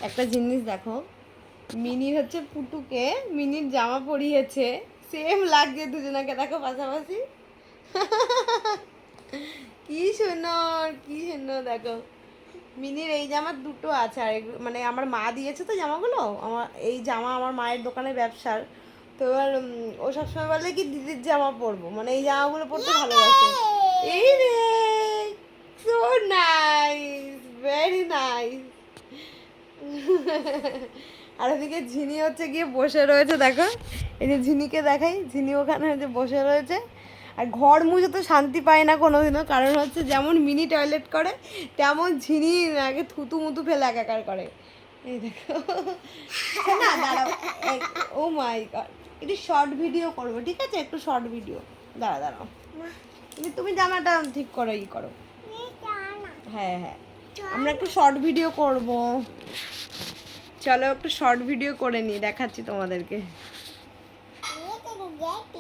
একটা জিনিস দেখো, মিনির হচ্ছে পুটুকে মিনির জামা পরিয়েছে, সেম লাগছে দুজনাকে, দেখো পাশাপাশি। কি সুন্দর, কি সুন্দর দেখো। মিনির এই জামার দুটো আছে, আর মানে আমার মা দিয়েছে তো জামাগুলো, আমার এই জামা আমার মায়ের দোকানে ব্যবসার। তো এবার ও সবসময় বলে কি দিদির জামা পরবো, মানে এই জামাগুলো পরতে ভালোবাসে। এই রে, সো নাইস, ভেরি নাইস। আর ওদিকে ঝিনি হচ্ছে গিয়ে বসে রয়েছে, দেখো এই যে ঝিনিকে দেখাই, ঝিনি ওখানে হচ্ছে বসে রয়েছে। আর ঘর মুছে তো শান্তি পায় না কোনোদিনও, কারণ হচ্ছে যেমন মিনি টয়লেট করে তেমন ঝিনি আগে থুতু মুতু ফেলে একাকার করে। এই দেখো না, দাঁড়াও, ও মাই গড, একটু শর্ট ভিডিও করবো, ঠিক আছে, একটু শর্ট ভিডিও, দাঁড়াও দাঁড়াও, তুমি জামাটা ঠিক করো, ই করো। হ্যাঁ হ্যাঁ, আমরা একটু শর্ট ভিডিও করব, চলো একটু শর্ট ভিডিও করে নিই, দেখাচ্ছি তোমাদেরকে।